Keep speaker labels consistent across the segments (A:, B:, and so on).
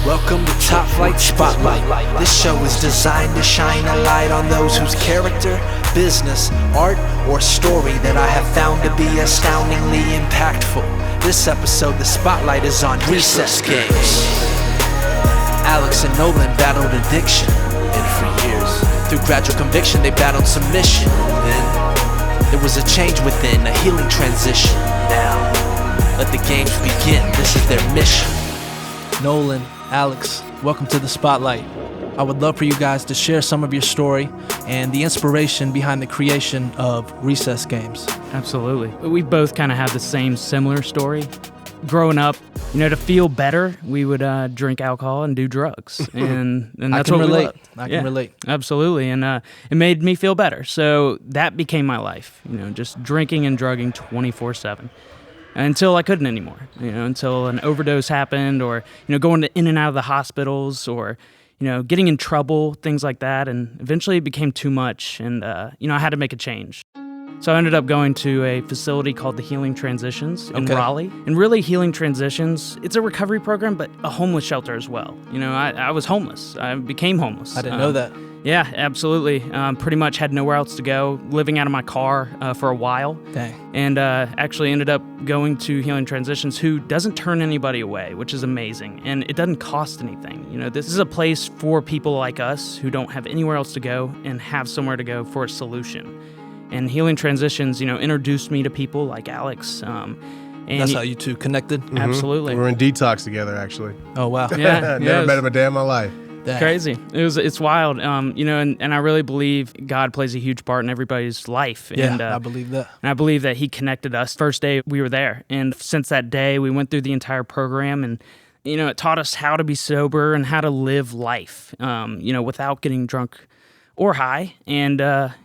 A: Welcome to Top Flight Spotlight. This show is designed to shine a light on those whose character, business, art, or story that I have found to be astoundingly impactful. This episode, the spotlight is on recess games. Alex and Nolan battled addiction, and for years, through gradual conviction, they battled submission. Then there was a change within, a healing transition. Now, let the games begin. This is their mission. Nolan, Alex, welcome to the spotlight. I would love for you guys to share some of your story and the inspiration behind the creation of recess games.
B: Absolutely. We both kind of have the same similar story. Growing up, to feel better, we would drink alcohol and do drugs, and that's what we loved.
A: I can relate.
B: Absolutely, and it made me feel better. So that became my life. Just drinking and drugging 24/7. Until I couldn't anymore, until an overdose happened, or, going in and out of the hospitals, or, getting in trouble, things like that. And eventually it became too much, and, I had to make a change. So I ended up going to a facility called the Healing Transitions in Raleigh. And really, Healing Transitions, it's a recovery program, but a homeless shelter as well. I was homeless. I became homeless.
A: I didn't know that.
B: Yeah, absolutely. Pretty much had nowhere else to go, living out of my car for a while.
A: Dang.
B: And actually ended up going to Healing Transitions, who doesn't turn anybody away, which is amazing. And it doesn't cost anything. This is a place for people like us who don't have anywhere else to go and have somewhere to go for a solution. And Healing Transitions, introduced me to people like Alex. And
A: that's how you two connected?
C: Mm-hmm.
B: Absolutely.
C: We were in detox together, actually.
A: Oh, wow.
B: Yeah.
C: Never met him a day in my life.
A: Dang.
B: Crazy. It's wild. And I really believe God plays a huge part in everybody's life.
A: Yeah,
B: and,
A: I believe that.
B: And I believe that He connected us first day we were there. And since that day, we went through the entire program, and it taught us how to be sober and how to live life, without getting drunk or high. And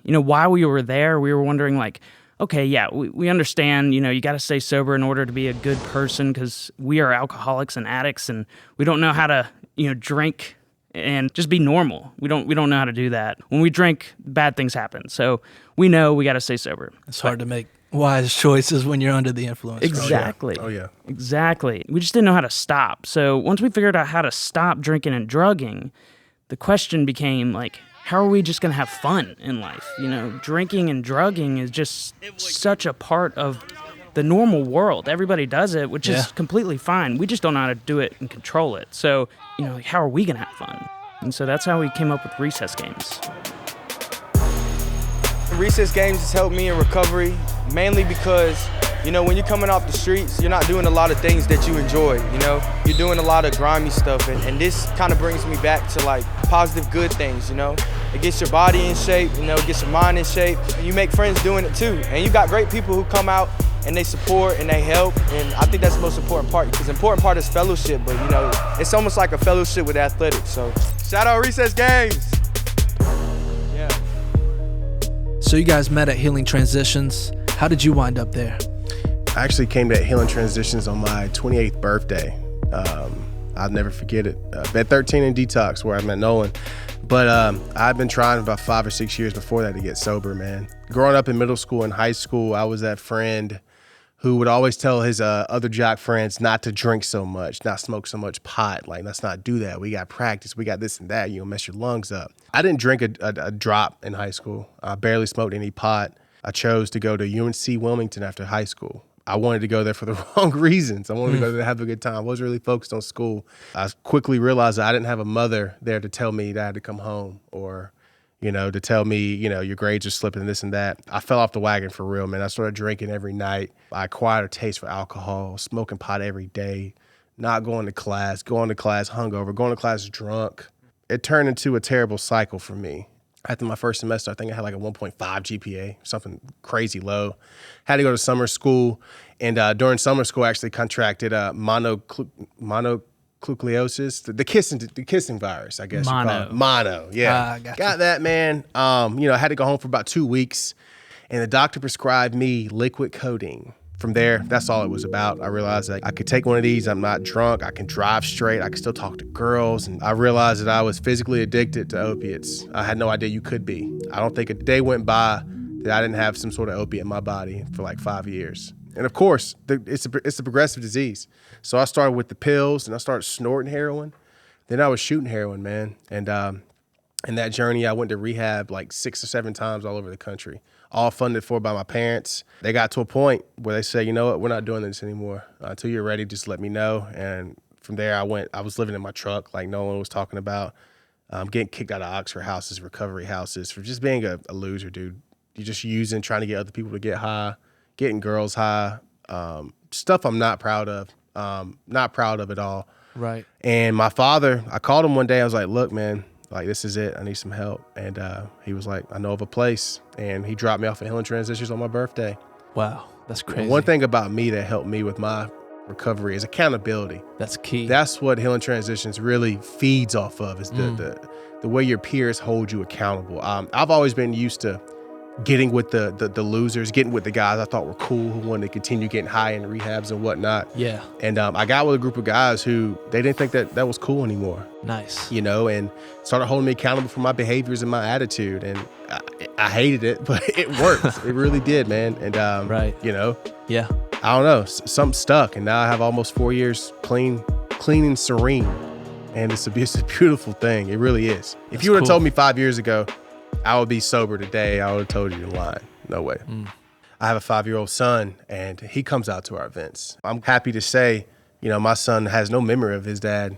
B: while we were there, we were wondering, like, okay, yeah, we understand, you got to stay sober in order to be a good person, because we are alcoholics and addicts, and we don't know how to, drink and just be normal. We don't know how to do that. When we drink, bad things happen. So we know we got to stay sober.
A: It's hard to make wise choices when you're under the influence.
B: Exactly.
C: Oh, yeah.
B: Exactly. We just didn't know how to stop. So once we figured out how to stop drinking and drugging, the question became, like, how are we just going to have fun in life? Drinking and drugging is just such a part of the normal world. Everybody does it, which is completely fine. We just don't know how to do it and control it. So, how are we going to have fun? And so that's how we came up with recess games.
D: Recess games has helped me in recovery, mainly because, when you're coming off the streets, you're not doing a lot of things that you enjoy, You're doing a lot of grimy stuff, and this kind of brings me back to, like, positive, good things, It gets your body in shape, it gets your mind in shape. You make friends doing it too, and you got great people who come out and they support and they help, and I think that's the most important part, because the important part is fellowship, but, it's almost like a fellowship with athletics, so shout out Recess Games! Yeah.
A: So you guys met at Healing Transitions. How did you wind up there?
C: I actually came to Healing Transitions on my 28th birthday. I'll never forget it. At 13 in detox, where I met Nolan. But I've been trying about 5 or 6 years before that to get sober, man. Growing up in middle school and high school, I was that friend who would always tell his other jock friends not to drink so much, not smoke so much pot. Like, let's not do that. We got practice. We got this and that. You'll mess your lungs up. I didn't drink a drop in high school. I barely smoked any pot. I chose to go to UNC Wilmington after high school. I wanted to go there for the wrong reasons. I wanted to go there to have a good time. I wasn't really focused on school. I quickly realized that I didn't have a mother there to tell me that I had to come home, or, to tell me, your grades are slipping, this and that. I fell off the wagon for real, man. I started drinking every night. I acquired a taste for alcohol, smoking pot every day, not going to class hungover, going to class drunk. It turned into a terrible cycle for me. After my first semester, I think I had like a 1.5 GPA, something crazy low. Had to go to summer school, and during summer school, I actually contracted mononucleosis, the kissing virus, I guess. Mono, yeah. Got that, man. I had to go home for about 2 weeks, and the doctor prescribed me liquid codeine. From there, that's all it was about. I realized that I could take one of these. I'm not drunk. I can drive straight. I can still talk to girls. And I realized that I was physically addicted to opiates. I had no idea you could be. I don't think a day went by that I didn't have some sort of opiate in my body for like 5 years. And of course, it's a progressive disease. So I started with the pills, and I started snorting heroin. Then I was shooting heroin, man. And in that journey, I went to rehab like 6 or 7 times all over the country, all funded for by my parents. They got to a point where they said, you know what, we're not doing this anymore. Until you're ready, just let me know. And from there, I was living in my truck like no one was talking about. Getting kicked out of Oxford houses, recovery houses, for just being a loser, dude. You're just trying to get other people to get high, getting girls high, stuff I'm not proud of at all.
E: Right.
C: And my father, I called him one day. I was like, look, man, like, this is it. I need some help. And he was like, I know of a place. And he dropped me off at Healing Transitions on my birthday.
E: Wow, that's crazy.
C: And one thing about me that helped me with my recovery is accountability.
E: That's key.
C: That's what Healing Transitions really feeds off of, is the way your peers hold you accountable. I've always been used to getting with the losers, getting with the guys I thought were cool, who wanted to continue getting high in rehabs and whatnot.
E: Yeah.
C: And I got with a group of guys who, they didn't think that was cool anymore.
E: Nice.
C: You know, and started holding me accountable for my behaviors and my attitude. And I hated it, but it worked. It really did, man. And,
E: right.
C: You know,
E: yeah,
C: I don't know, something stuck. And now I have almost 4 years clean and serene. And it's a beautiful thing. It really is. If you would have told me 5 years ago I would be sober today, I would have told you you're lying. No way. I have a 5-year-old son, and he comes out to our events. I'm happy to say, you know, my son has no memory of his dad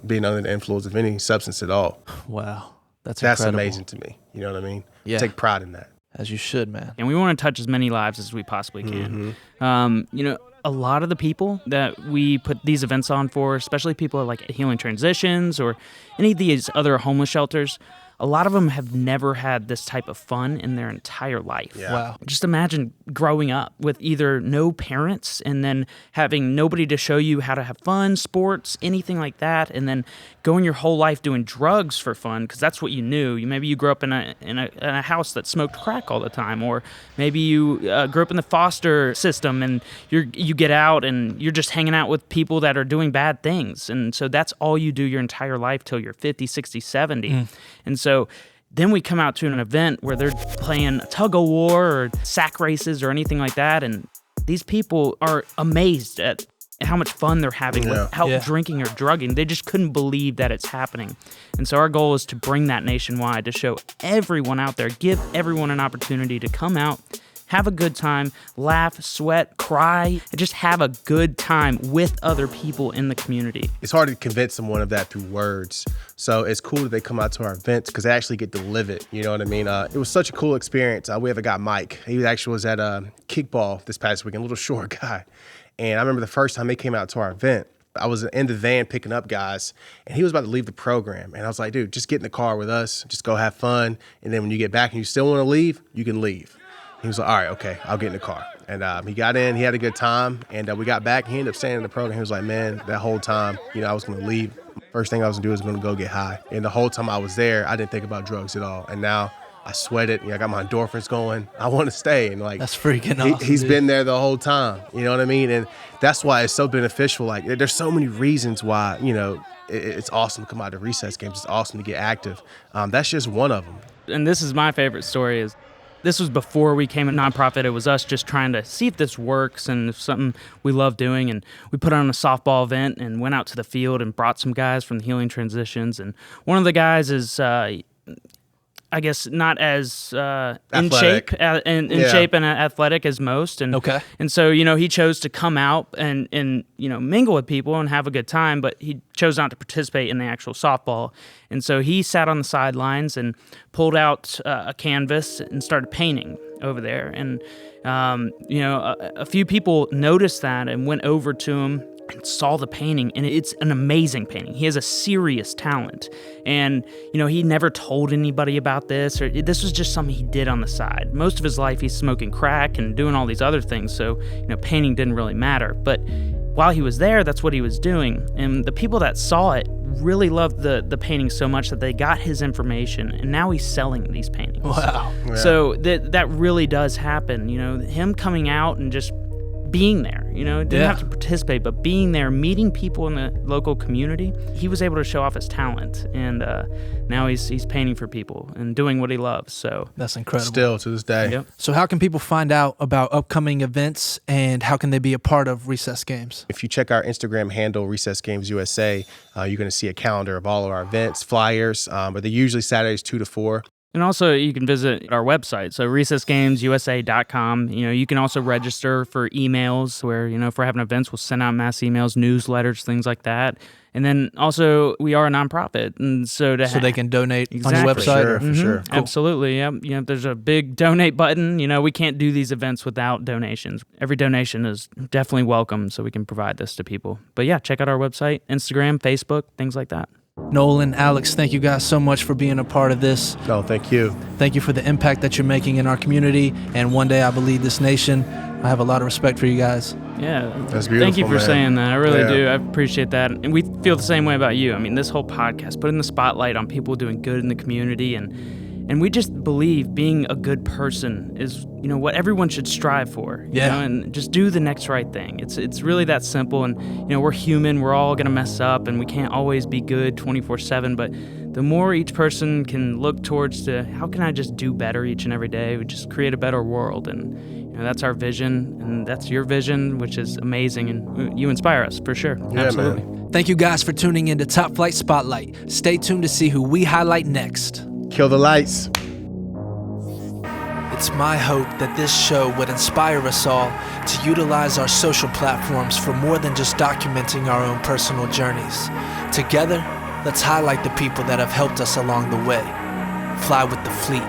C: being under the influence of any substance at all.
E: Wow. That's incredible.
C: Amazing to me. You know what I mean?
E: Yeah.
C: I take pride in that.
E: As you should, man.
B: And we want to touch as many lives as we possibly can. You know, a lot of the people that we put these events on for, especially people like Healing Transitions or any of these other homeless shelters, a lot of them have never had this type of fun in their entire life.
C: Yeah.
E: Wow.
B: Just imagine growing up with either no parents and then having nobody to show you how to have fun, sports, anything like that, and then going your whole life doing drugs for fun because that's what you knew. Maybe you grew up in a house that smoked crack all the time, or maybe you grew up in the foster system and you get out and you're just hanging out with people that are doing bad things. And so that's all you do your entire life till you're 50, 60, 70. And so then we come out to an event where they're playing tug of war or sack races or anything like that, and these people are amazed at how much fun they're having without drinking or drugging. They just couldn't believe that it's happening. And so our goal is to bring that nationwide, to show everyone out there, give everyone an opportunity to come out, have a good time, laugh, sweat, cry, and just have a good time with other people in the community.
C: It's hard to convince someone of that through words. So it's cool that they come out to our events because they actually get to live it. You know what I mean? It was such a cool experience. We have a guy, Mike. He actually was at kickball this past weekend, a little short guy. And I remember the first time he came out to our event, I was in the van picking up guys, and he was about to leave the program. And I was like, dude, just get in the car with us. Just go have fun. And then when you get back and you still want to leave, you can leave. He was like, all right, okay, I'll get in the car. And he got in, he had a good time, and we got back. He ended up staying in the program. He was like, man, that whole time, you know, I was going to leave. First thing I was going to do was going to go get high. And the whole time I was there, I didn't think about drugs at all. And now I sweat it. You know, I got my endorphins going. I want to stay. And like,
E: that's freaking awesome.
C: He's been there the whole time. You know what I mean? And that's why it's so beneficial. Like, there's so many reasons why, you know, it's awesome to come out to recess games. It's awesome to get active. That's just one of them.
B: And this is my favorite story is, this was before we came a nonprofit. It was us just trying to see if this works and if something we love doing. And we put on a softball event and went out to the field and brought some guys from the Healing Transitions. And one of the guys is, I guess, not as in shape and athletic as most. And
E: okay.
B: And so, you know, he chose to come out and you know, mingle with people and have a good time, but he chose not to participate in the actual softball. And so he sat on the sidelines and pulled out a canvas and started painting over there. And, you know, a few people noticed that and went over to him and saw the painting, and it's an amazing painting. He has a serious talent, and you know, he never told anybody about this, or this was just something he did on the side. Most of his life he's smoking crack and doing all these other things, so you know, painting didn't really matter. But while he was there, that's what he was doing, and the people that saw it really loved the painting so much that they got his information, and now he's selling these paintings.
E: Wow.
C: Yeah.
B: So that really does happen. You know, him coming out and just being there didn't have to participate, but being there, meeting people in the local community, he was able to show off his talent, and now he's painting for people and doing what he loves. So
E: that's incredible.
C: Still to this day.
B: Yep.
E: So how can people find out about upcoming events, and how can they be a part of Recess Games?
C: If you check our Instagram handle, Recess Games USA, you're going to see a calendar of all of our events, flyers, but they're usually Saturdays 2 to 4.
B: And also, you can visit our website, so recessgamesusa.com. You can also register for emails where, if we're having events, we'll send out mass emails, newsletters, things like that. And then also, we are a nonprofit, and so
E: they can donate on
B: Exactly.
E: your website?
C: For sure.
E: Cool.
B: Absolutely, yeah. There's a big donate button. We can't do these events without donations. Every donation is definitely welcome, so we can provide this to people. But yeah, check out our website, Instagram, Facebook, things like that.
E: Nolan, Alex, thank you guys so much for being a part of this.
C: No, thank you.
E: Thank you for the impact that you're making in our community, and one day I believe this nation. I have a lot of respect for you guys.
B: Yeah,
C: that's beautiful.
B: Thank you for
C: man.
B: saying that. I really do. I appreciate that. And we feel the same way about you. This whole podcast, putting the spotlight on people doing good in the community, and we just believe being a good person is, what everyone should strive for. And just do the next right thing. It's really that simple. And, we're human. We're all going to mess up, and we can't always be good 24/7. But the more each person can look towards to how can I just do better each and every day, we just create a better world. And, that's our vision, and that's your vision, which is amazing. And you inspire us for sure.
C: Yeah,
B: Absolutely.
C: man.
E: Thank you guys for tuning in to Top Flight Spotlight. Stay tuned to see who we highlight next.
C: Kill the lights.
E: It's my hope that this show would inspire us all to utilize our social platforms for more than just documenting our own personal journeys. Together, let's highlight the people that have helped us along the way. Fly with the fleet.